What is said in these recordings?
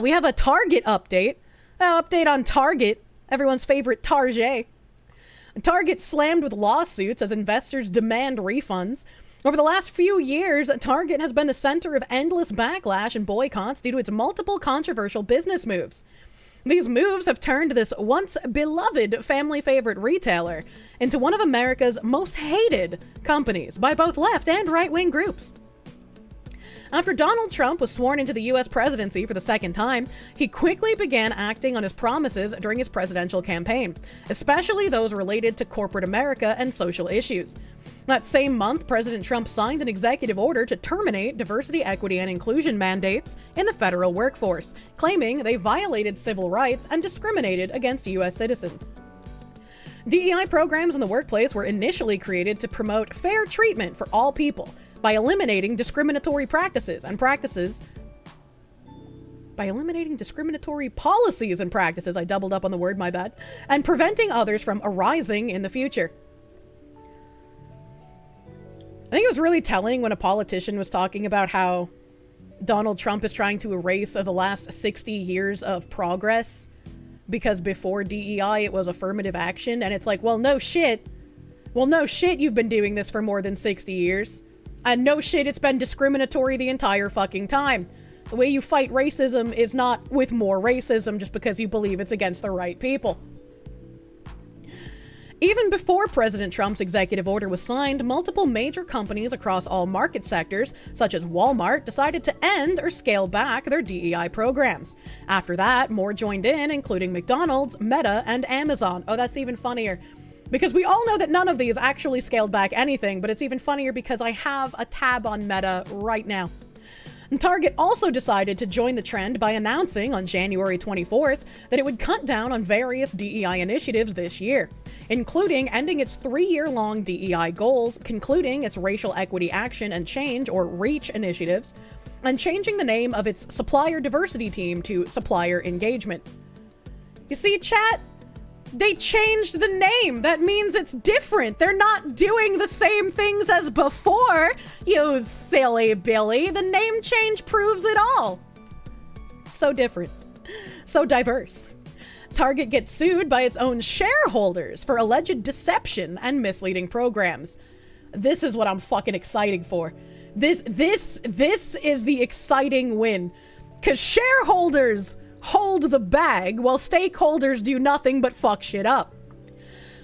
We have a Target update. Update on Target, everyone's favorite Target. Target slammed with lawsuits as investors demand refunds. Over the last few years, Target has been the center of endless backlash and boycotts due to its multiple controversial business moves. These moves have turned this once beloved family favorite retailer into one of America's most hated companies by both left and right-wing groups. After Donald Trump was sworn into the U.S. presidency for the second time, he quickly began acting on his promises during his presidential campaign, especially those related to corporate America and social issues. That same month, President Trump signed an executive order to terminate diversity, equity, and inclusion mandates in the federal workforce, claiming they violated civil rights and discriminated against U.S. citizens. DEI programs in the workplace were initially created to promote fair treatment for all people by eliminating discriminatory practices and discriminatory policies and practices, I doubled up on the word, my bad, and preventing others from arising in the future. I think it was really telling when a politician was talking about how Donald Trump is trying to erase the last 60 years of progress because before DEI it was affirmative action, and it's like, well, no shit. Well, no shit, you've been doing this for more than 60 years. And no shit, it's been discriminatory the entire fucking time. The way you fight racism is not with more racism just because you believe it's against the right people. Even before President Trump's executive order was signed, multiple major companies across all market sectors, such as Walmart, decided to end or scale back their DEI programs. After that, more joined in, including McDonald's, Meta, and Amazon. Oh, that's even funnier. Because we all know that none of these actually scaled back anything, but it's even funnier because I have a tab on Meta right now. And Target also decided to join the trend by announcing on January 24th that it would cut down on various DEI initiatives this year, including ending its 3-year-long DEI goals, concluding its Racial Equity Action and Change, or REACH, initiatives, and changing the name of its Supplier Diversity Team to Supplier Engagement. You see, chat? They changed the name. That means it's different. They're not doing the same things as before, you silly Billy. The name change proves it all. So different. So diverse. Target gets sued by its own shareholders for alleged deception and misleading programs. This is what I'm fucking excited for. This is the exciting win. 'Cause shareholders hold the bag while stakeholders do nothing but fuck shit up.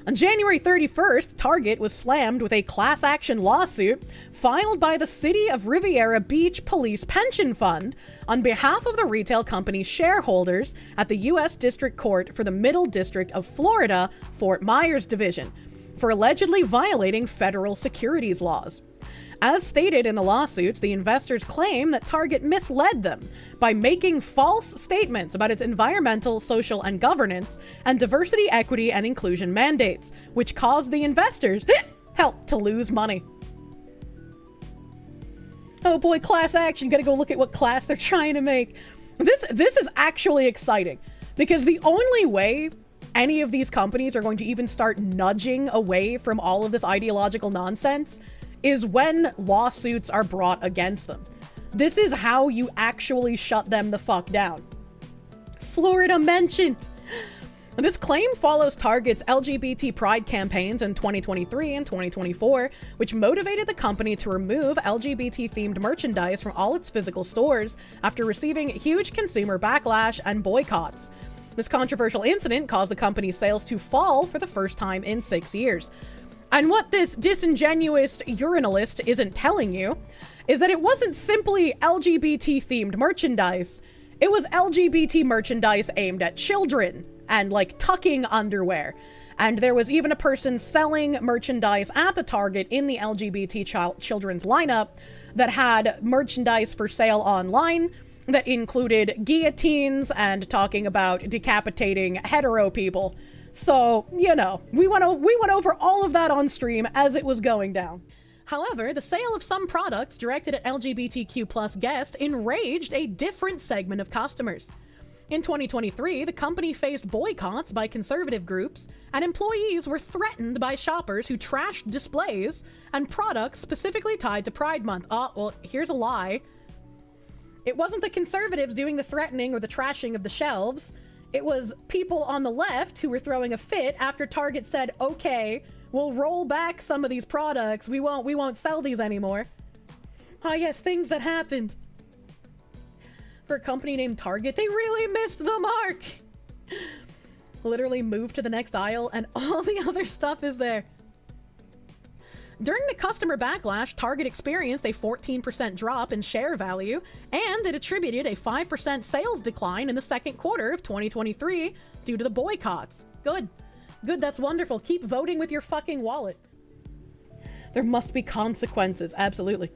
On January 31st, Target was slammed with a class action lawsuit filed by the City of Riviera Beach Police Pension Fund on behalf of the retail company's shareholders at the U.S. District Court for the Middle District of Florida, Fort Myers Division, for allegedly violating federal securities laws. As stated in the lawsuits, the investors claim that Target misled them by making false statements about its environmental, social, and governance and diversity, equity, and inclusion mandates, which caused the investors to lose money. Oh boy, class action. Gotta go look at what class they're trying to make. This is actually exciting because the only way any of these companies are going to even start nudging away from all of this ideological nonsense is when lawsuits are brought against them. This is how you actually shut them the fuck down. Florida mentioned. This claim follows Target's LGBT pride campaigns in 2023 and 2024, which motivated the company to remove LGBT-themed merchandise from all its physical stores after receiving huge consumer backlash and boycotts. This controversial incident caused the company's sales to fall for the first time in 6 years. And what this disingenuous urinalist isn't telling you is that it wasn't simply LGBT-themed merchandise. It was LGBT merchandise aimed at children and, like, tucking underwear. And there was even a person selling merchandise at the Target in the LGBT children's lineup that had merchandise for sale online that included guillotines and talking about decapitating hetero people. So, you know, we went over all of that on stream as it was going down. However, the sale of some products directed at LGBTQ+ guests enraged a different segment of customers. In 2023, the company faced boycotts by conservative groups, and employees were threatened by shoppers who trashed displays and products specifically tied to Pride Month. Oh, well, here's a lie. It wasn't the conservatives doing the threatening or the trashing of the shelves. It was people on the left who were throwing a fit after Target said, okay, we'll roll back some of these products. We won't sell these anymore. Ah, yes, things that happened. For a company named Target, they really missed the mark. Literally moved to the next aisle and all the other stuff is there. During the customer backlash, Target experienced a 14% drop in share value, and it attributed a 5% sales decline in the second quarter of 2023 due to the boycotts. Good. Good, that's wonderful. Keep voting with your fucking wallet. There must be consequences, absolutely.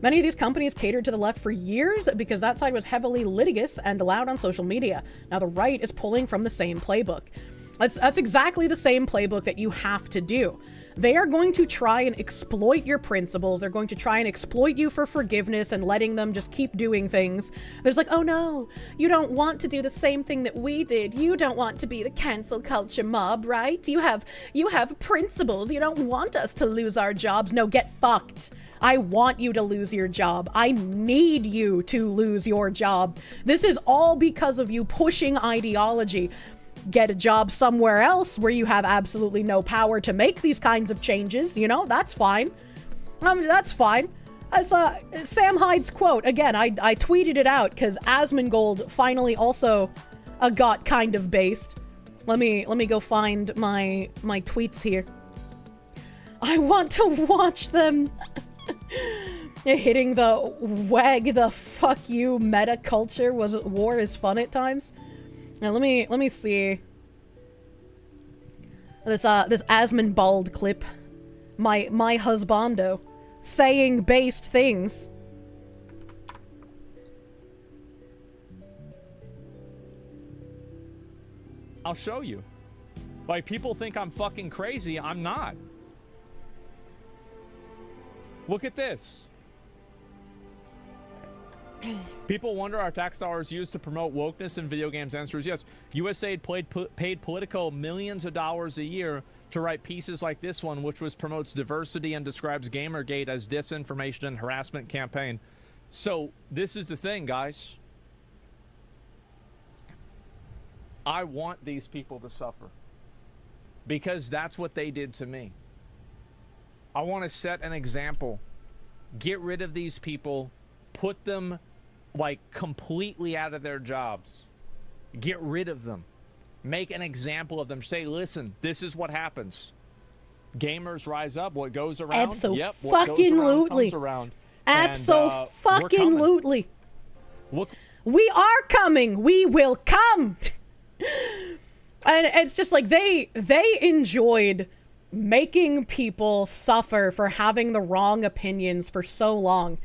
Many of these companies catered to the left for years because that side was heavily litigious and allowed on social media. Now the right is pulling from the same playbook. That's exactly the same playbook that you have to do. They are going to try and exploit your principles. They're going to try and exploit you for forgiveness and letting them just keep doing things. There's like, oh no, you don't want to do the same thing that we did. You don't want to be the cancel culture mob, right? You have principles. You don't want us to lose our jobs. No, get fucked. I want you to lose your job. I need you to lose your job. This is all because of you pushing ideology. Get a job somewhere else where you have absolutely no power to make these kinds of changes. You know, that's fine. That's fine. That's Sam Hyde's quote. Again, I tweeted it out because Asmongold finally also got kind of based. Let me go find my tweets here. I want to watch them. Hitting the wag the fuck you meta culture was war is fun at times. Now let me see this Asmongold clip. My husbando saying based things. I'll show you. Like, people think I'm fucking crazy. I'm not. Look at this. People wonder, are tax dollars used to promote wokeness in video games? Answer is yes. USAID paid Politico millions of dollars a year to write pieces like this one, which promotes diversity and describes Gamergate as disinformation and harassment campaign. So this is the thing, guys. I want these people to suffer because that's what they did to me. I want to set an example. Get rid of these people. Put them like completely out of their jobs. Get rid of them. Make an example of them. Say, listen, this is what happens. Gamers rise up. What goes around? Absolutely. Yep, what goes around comes around. Absolutely. Look, we are coming. We will come. And it's just like they enjoyed making people suffer for having the wrong opinions for so long.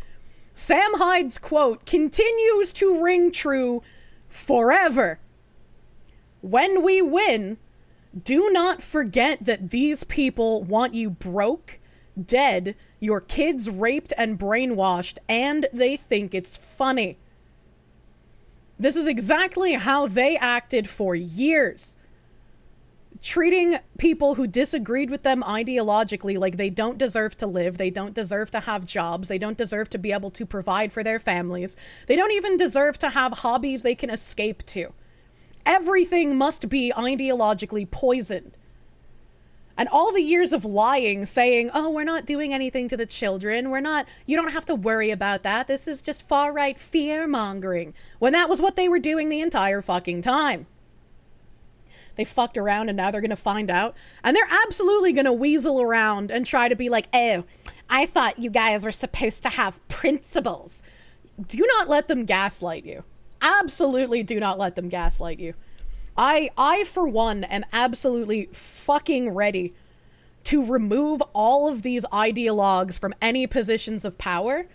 Sam Hyde's quote continues to ring true forever. When we win, do not forget that these people want you broke, dead, your kids raped and brainwashed, and they think it's funny. This is exactly how they acted for years. Treating people who disagreed with them ideologically like they don't deserve to live, they don't deserve to have jobs, they don't deserve to be able to provide for their families, they don't even deserve to have hobbies they can escape to. Everything must be ideologically poisoned. And all the years of lying, saying, oh, we're not doing anything to the children, you don't have to worry about that, this is just far-right fear-mongering, when that was what they were doing the entire fucking time. They fucked around and now they're going to find out. And they're absolutely going to weasel around and try to be like, oh, I thought you guys were supposed to have principles. Do not let them gaslight you. Absolutely do not let them gaslight you. I for one, am absolutely fucking ready to remove all of these ideologues from any positions of power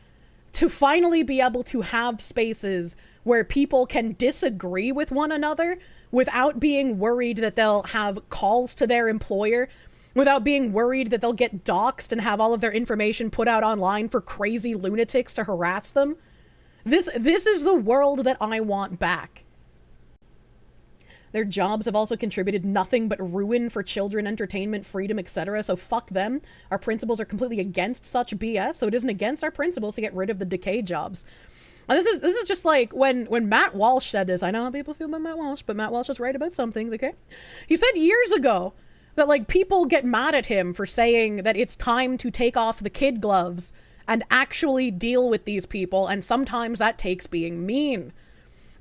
to finally be able to have spaces where people can disagree with one another without being worried that they'll have calls to their employer, without being worried that they'll get doxxed and have all of their information put out online for crazy lunatics to harass them. This is the world that I want back. Their jobs have also contributed nothing but ruin for children, entertainment, freedom, etc. So fuck them. Our principles are completely against such BS, so it isn't against our principles to get rid of the decay jobs. This is just like when Matt Walsh said this. I know how people feel about Matt Walsh, but Matt Walsh is right about some things, okay? He said years ago that, like, people get mad at him for saying that it's time to take off the kid gloves and actually deal with these people, and sometimes that takes being mean.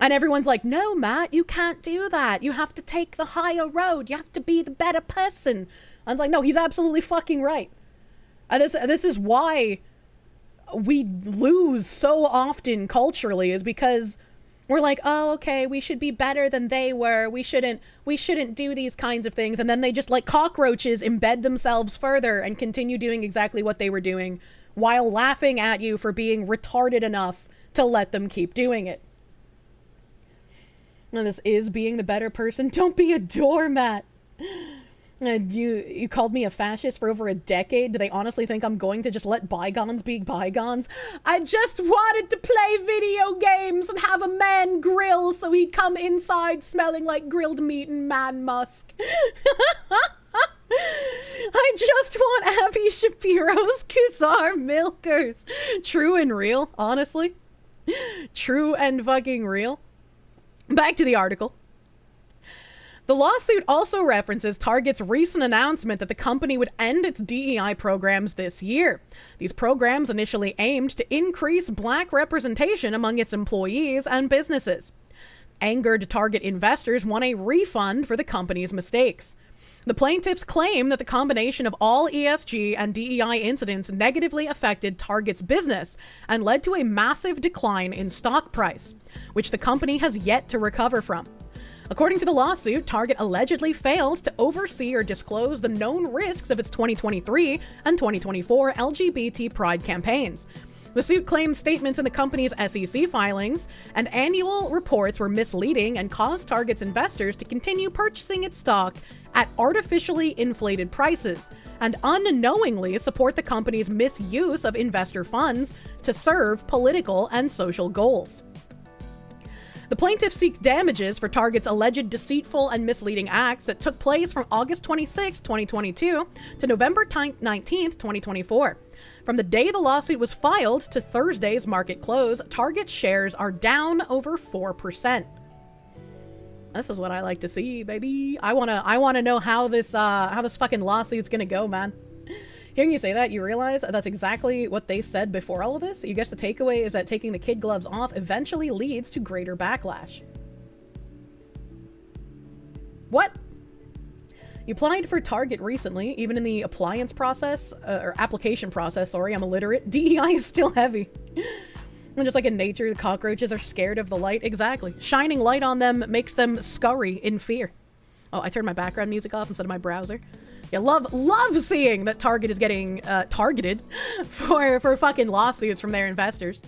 And everyone's like, no, Matt, you can't do that. You have to take the higher road. You have to be the better person. I was like, no, he's absolutely fucking right. This is why we lose so often culturally, is because we're like, oh, okay, we should be better than they were. We shouldn't do these kinds of things. And then they just, like cockroaches, embed themselves further and continue doing exactly what they were doing while laughing at you for being retarded enough to let them keep doing it. And this is being the better person. Don't be a doormat. And you called me a fascist for over a decade. Do they honestly think I'm going to just let bygones be bygones? I just wanted to play video games and have a man grill so he'd come inside smelling like grilled meat and man musk. I just want Abby Shapiro's Kazar Milkers. True and real, honestly. True and fucking real. Back to the article. The lawsuit also references Target's recent announcement that the company would end its DEI programs this year. These programs initially aimed to increase black representation among its employees and businesses. Angered Target investors want a refund for the company's mistakes. The plaintiffs claim that the combination of all ESG and DEI incidents negatively affected Target's business and led to a massive decline in stock price, which the company has yet to recover from. According to the lawsuit, Target allegedly failed to oversee or disclose the known risks of its 2023 and 2024 LGBT pride campaigns. The suit claims statements in the company's SEC filings and annual reports were misleading and caused Target's investors to continue purchasing its stock at artificially inflated prices and unknowingly support the company's misuse of investor funds to serve political and social goals. The plaintiffs seek damages for Target's alleged deceitful and misleading acts that took place from August 26, 2022 to November 19, 2024. From the day the lawsuit was filed to Thursday's market close, Target shares are down over 4%. This is what I like to see, baby. I wanna know how this fucking lawsuit's gonna go, man. Hearing you say that, you realize that's exactly what they said before all of this? You guess the takeaway is that taking the kid gloves off eventually leads to greater backlash. What? You applied for Target recently, even in the appliance process, or application process, sorry, I'm illiterate. DEI is still heavy. And just like in nature, the cockroaches are scared of the light. Exactly. Shining light on them makes them scurry in fear. Oh, I turned my background music off instead of my browser. Yeah, love seeing that Target is getting targeted for fucking lawsuits from their investors.